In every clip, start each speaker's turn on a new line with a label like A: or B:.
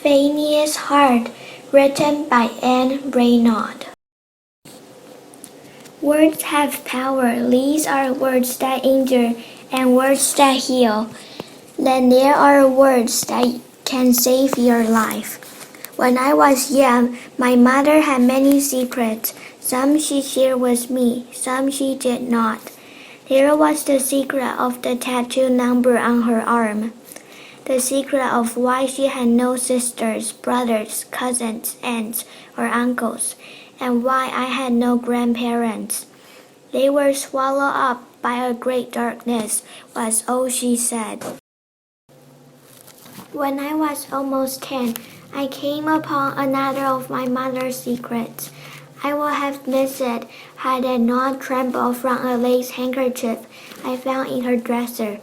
A: Fania's Heart, written by Anne Raynaud. Words have power. These are words that injure and words that heal. Then there are words that can save your life. When I was young, my mother had many secrets. Some she shared with me, some she did not. There was the secret of the tattoo number on her arm. The secret of why she had no sisters, brothers, cousins, aunts, or uncles, and why I had no grandparents. They were swallowed up by a great darkness, was all she said. When I was almost 10, I came upon another of my mother's secrets. I would have missed it had it not trembled from a lace handkerchief I found in her dresser.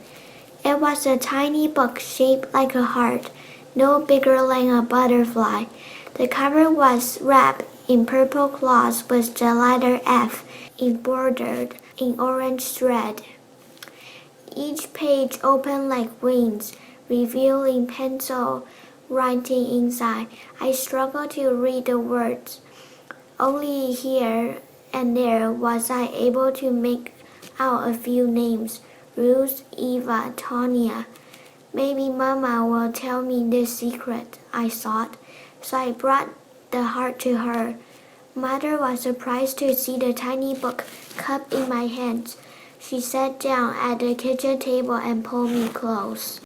A: It was a tiny book shaped like a heart, no bigger than a butterfly. The cover was wrapped in purple cloth with the letter F embroidered in orange thread. Each page opened like wings, revealing pencil writing inside. I struggled to read the words. Only here and there was I able to make out a few names. Ruth, Eva, Tania. Maybe Mama will tell me this secret, I thought. So I brought the heart to her. Mother was surprised to see the tiny book cup in my hands. She sat down at the kitchen table and pulled me close.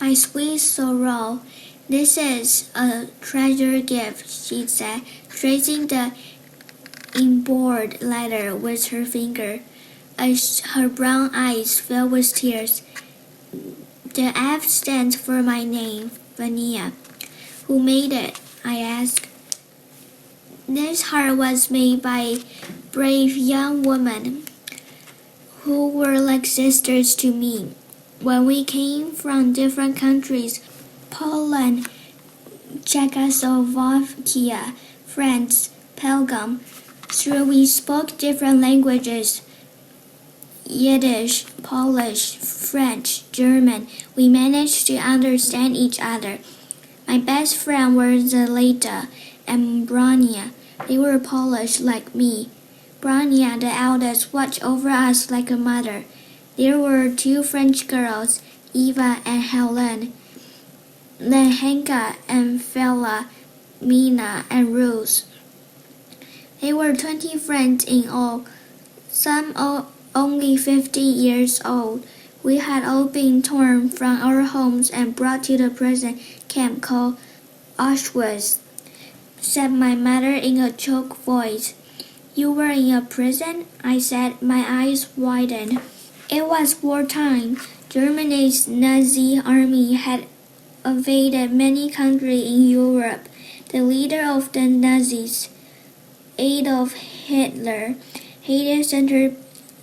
A: My sweet sorrow, this is a treasure gift, she said, tracing the embroidered letter with her finger. As her brown eyes filled with tears. The F stands for my name, Fania. Who made it? I asked. This heart was made by brave young women who were like sisters to me. When we came from different countries, Poland, Czechoslovakia, France, Belgium, so we spoke different languages. Yiddish, Polish, French, German, we managed to understand each other. My best friend were Zeleta and Brania. They were Polish like me. Brania, the eldest, watched over us like a mother. There were two French girls, Eva and Helen. Then Henka and Fela, Mina and Ruth. They were 20 friends in all, some only 15 years old. We had all been torn from our homes and brought to the prison camp called Auschwitz, said my mother in a choked voice. You were in a prison? I said, my eyes widened. It was wartime. Germany's Nazi army had invaded many countries in Europe. The leader of the Nazis, Adolf Hitler, hated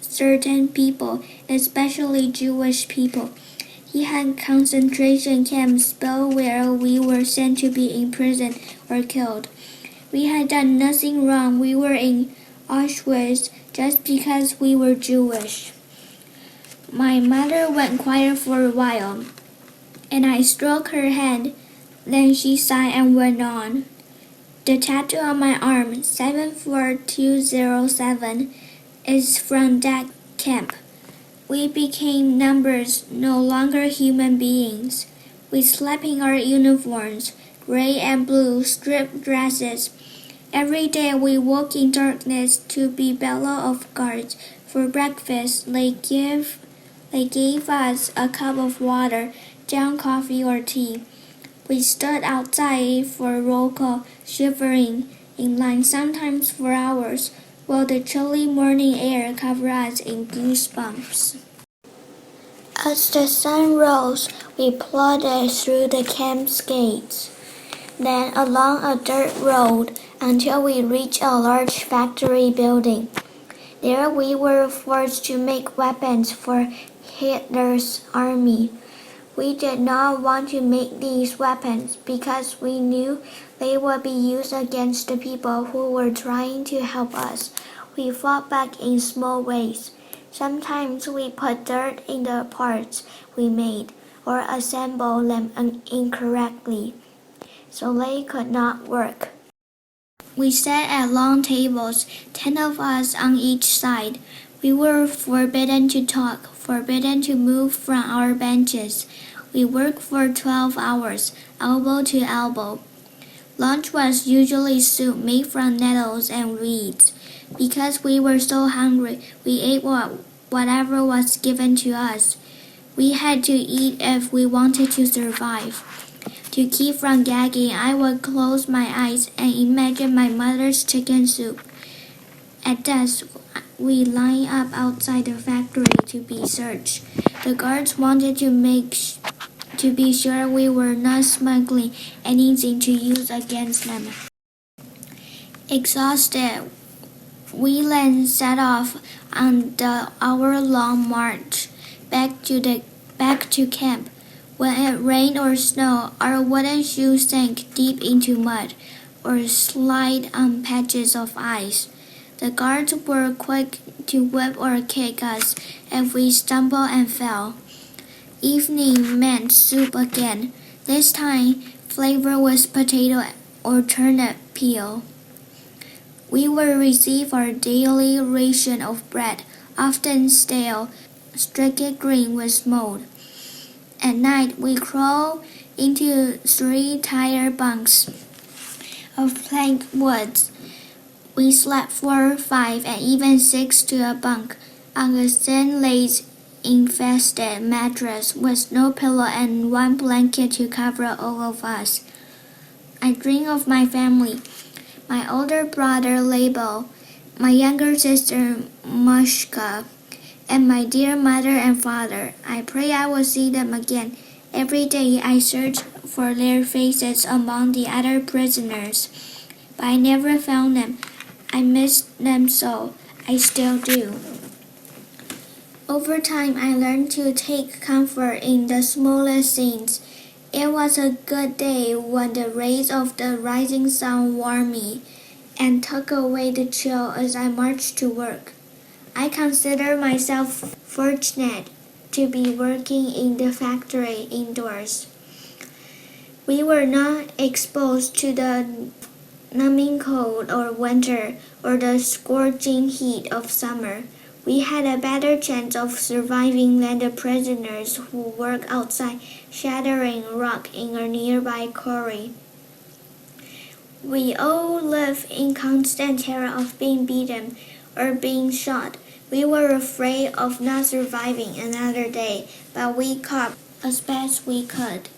A: certain people, especially Jewish people. He had concentration camps built where we were sent to be imprisoned or killed. We had done nothing wrong. We were in Auschwitz just because we were Jewish. My mother went quiet for a while, and I stroked her hand. Then she sighed and went on. The tattoo on my arm, 74207, is from that camp. We became numbers, no longer human beings. We slept in our uniforms, gray and blue striped dresses. Every day we woke in darkness to be below of guards. For breakfast, they gave us a cup of water, down coffee or tea. We stood outside for roll call, shivering in line sometimes for hours, while the chilly morning air covered us in goosebumps. As the sun rose, we plodded through the camp's gates, then along a dirt road until we reached a large factory building. There we were forced to make weapons for Hitler's army. We did not want to make these weapons because we knew they would be used against the people who were trying to help us. We fought back in small ways. Sometimes we put dirt in the parts we made or assembled them incorrectly. so they could not work. We sat at long tables, 10 of us on each side. We were forbidden to talk, forbidden to move from our benches. We worked for 12 hours, elbow to elbow. Lunch was usually soup made from nettles and weeds. Because we were so hungry, we ate whatever was given to us. We had to eat if we wanted to survive. To keep from gagging, I would close my eyes and imagine my mother's chicken soup. At dusk, we lined up outside the factory to be searched. The guards wanted to be sure we were not smuggling anything to use against them. Exhausted, we then set off on the hour-long march back to camp. When it rained or snowed, our wooden shoes sank deep into mud or slid on patches of ice. The guards were quick to whip or kick us if we stumbled and fell. Evening meant soup again. This time, flavored with potato or turnip peel. We would receive our daily ration of bread, often stale, streaked green with mold. At night, we crawled into 3-tier bunks of plank woods. We slept 4, 5, and even 6 to a bunk on a thin lace-infested mattress with no pillow and one blanket to cover all of us. I dream of my family. My older brother Label, my younger sister Mushka, and my dear mother and father. I pray I will see them again. Every day I search for their faces among the other prisoners, but I never found them. I missed them so. I still do. Over time, I learned to take comfort in the smallest things. It was a good day when the rays of the rising sun warmed me and took away the chill as I marched to work. I consider myself fortunate to be working in the factory indoors. We were not exposed to the numbing cold of winter or the scorching heat of summer. We had a better chance of surviving than the prisoners who work outside shattering rock in a nearby quarry. We all lived in constant terror of being beaten or being shot. We were afraid of not surviving another day, but we coped as best we could.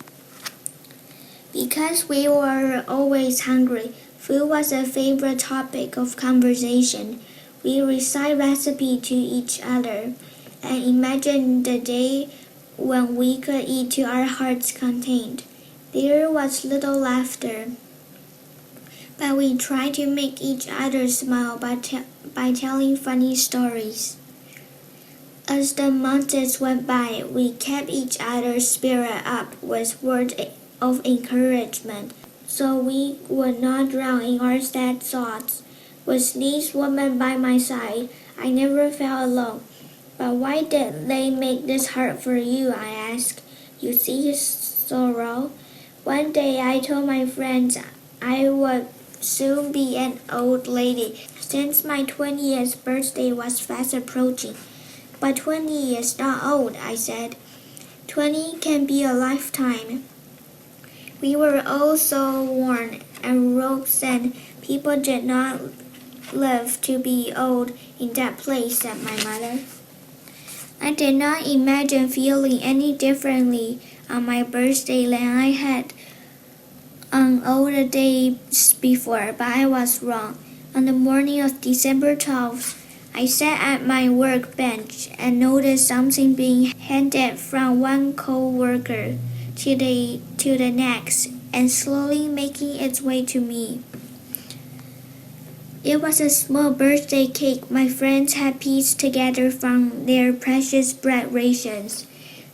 A: Because we were always hungry, food was a favorite topic of conversation. We recite recipes to each other and imagined the day when we could eat to our heart's content. There was little laughter, but we tried to make each other smile by telling funny stories. As the months went by, we kept each other's spirit up with words of encouragement, so we would not drown in our sad thoughts. With these women by my side, I never felt alone. But why did they make this hard for you? I asked. You see his sorrow? One day I told my friends I would soon be an old lady, since my 20th birthday was fast approaching. But 20 is not old, I said. 20 can be a lifetime. We were all so worn and ropes-and people did not live to be old in that place, said my mother. I did not imagine feeling any differently on my birthday than I had on all the days before, but I was wrong. On the morning of December 12th, I sat at my workbench and noticed something being handed from one co-worker to the next and slowly making its way to me. It was a small birthday cake my friends had pieced together from their precious bread rations.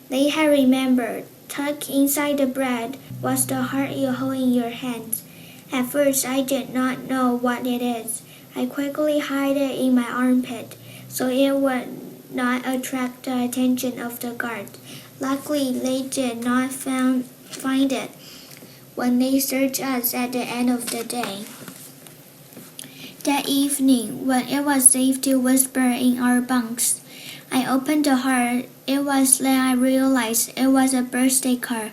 A: They had remembered. Tucked inside the bread was the heart you hold in your hands. At first, I did not know what it is. I quickly hid it in my armpit so it would not attract the attention of the guards. Luckily, they did not find it. when they search us at the end of the day. That evening, when it was safe to whisper in our bunks, I opened the heart. It was then I realized it was a birthday card.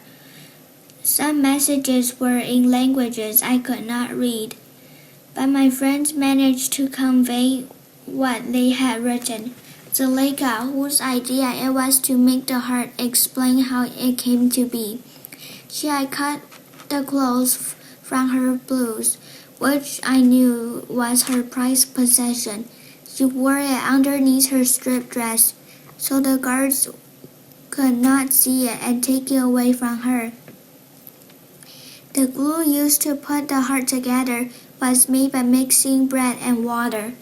A: Some messages were in languages I could not read, but my friends managed to convey what they had written. Zuleika, whose idea it was to make the heart, explained how it came to be. She had cut the clothes from her blouse, which I knew was her prized possession. She wore it underneath her striped dress, so the guards could not see it and take it away from her. The glue used to put the heart together was made by mixing bread and water.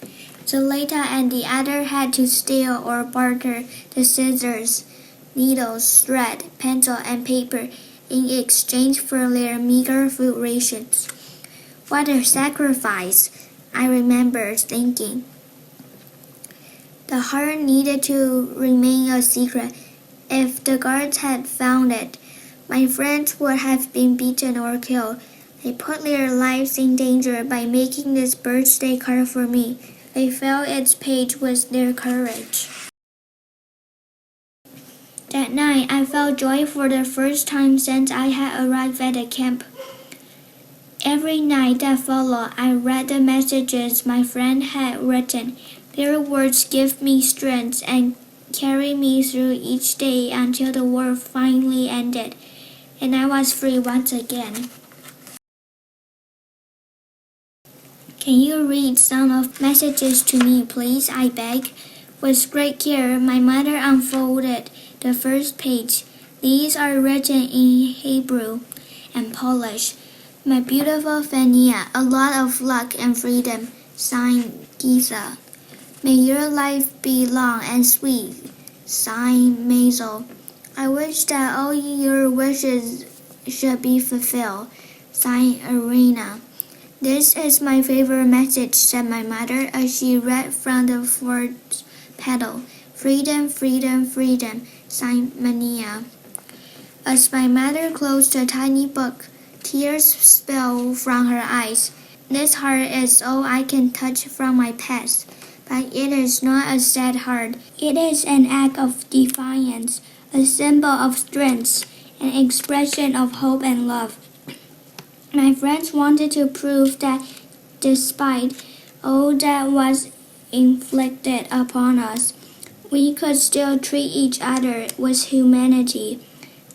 A: Zuleika and the other had to steal or barter the scissors, needles, thread, pencil, and paper in exchange for their meager food rations. What a sacrifice, I remember thinking. The heart needed to remain a secret. If the guards had found it, my friends would have been beaten or killed. They put their lives in danger by making this birthday card for me. They filled its page with their courage. That night, I felt joy for the first time since I had arrived at the camp. Every night that followed, I read the messages my friend had written. Their words gave me strength and carried me through each day until the war finally ended, and I was free once again. Can you read some of messages to me, please? I begged. With great care, my mother unfolded the first page. These are written in Hebrew and Polish. My beautiful Fania, a lot of luck and freedom. Signed, Giza. May your life be long and sweet. Signed, Maisel. I wish that all your wishes should be fulfilled. Signed, Arena. This is my favorite message, said my mother as she read from the fourth petal. Freedom, freedom, freedom, signed Mania. As my mother closed the tiny book, tears spilled from her eyes. This heart is all I can touch from my past, but it is not a sad heart. It is an act of defiance, a symbol of strength, an expression of hope and love. My friends wanted to prove that despite all that was inflicted upon us, we could still treat each other with humanity.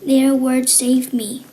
A: Their words saved me.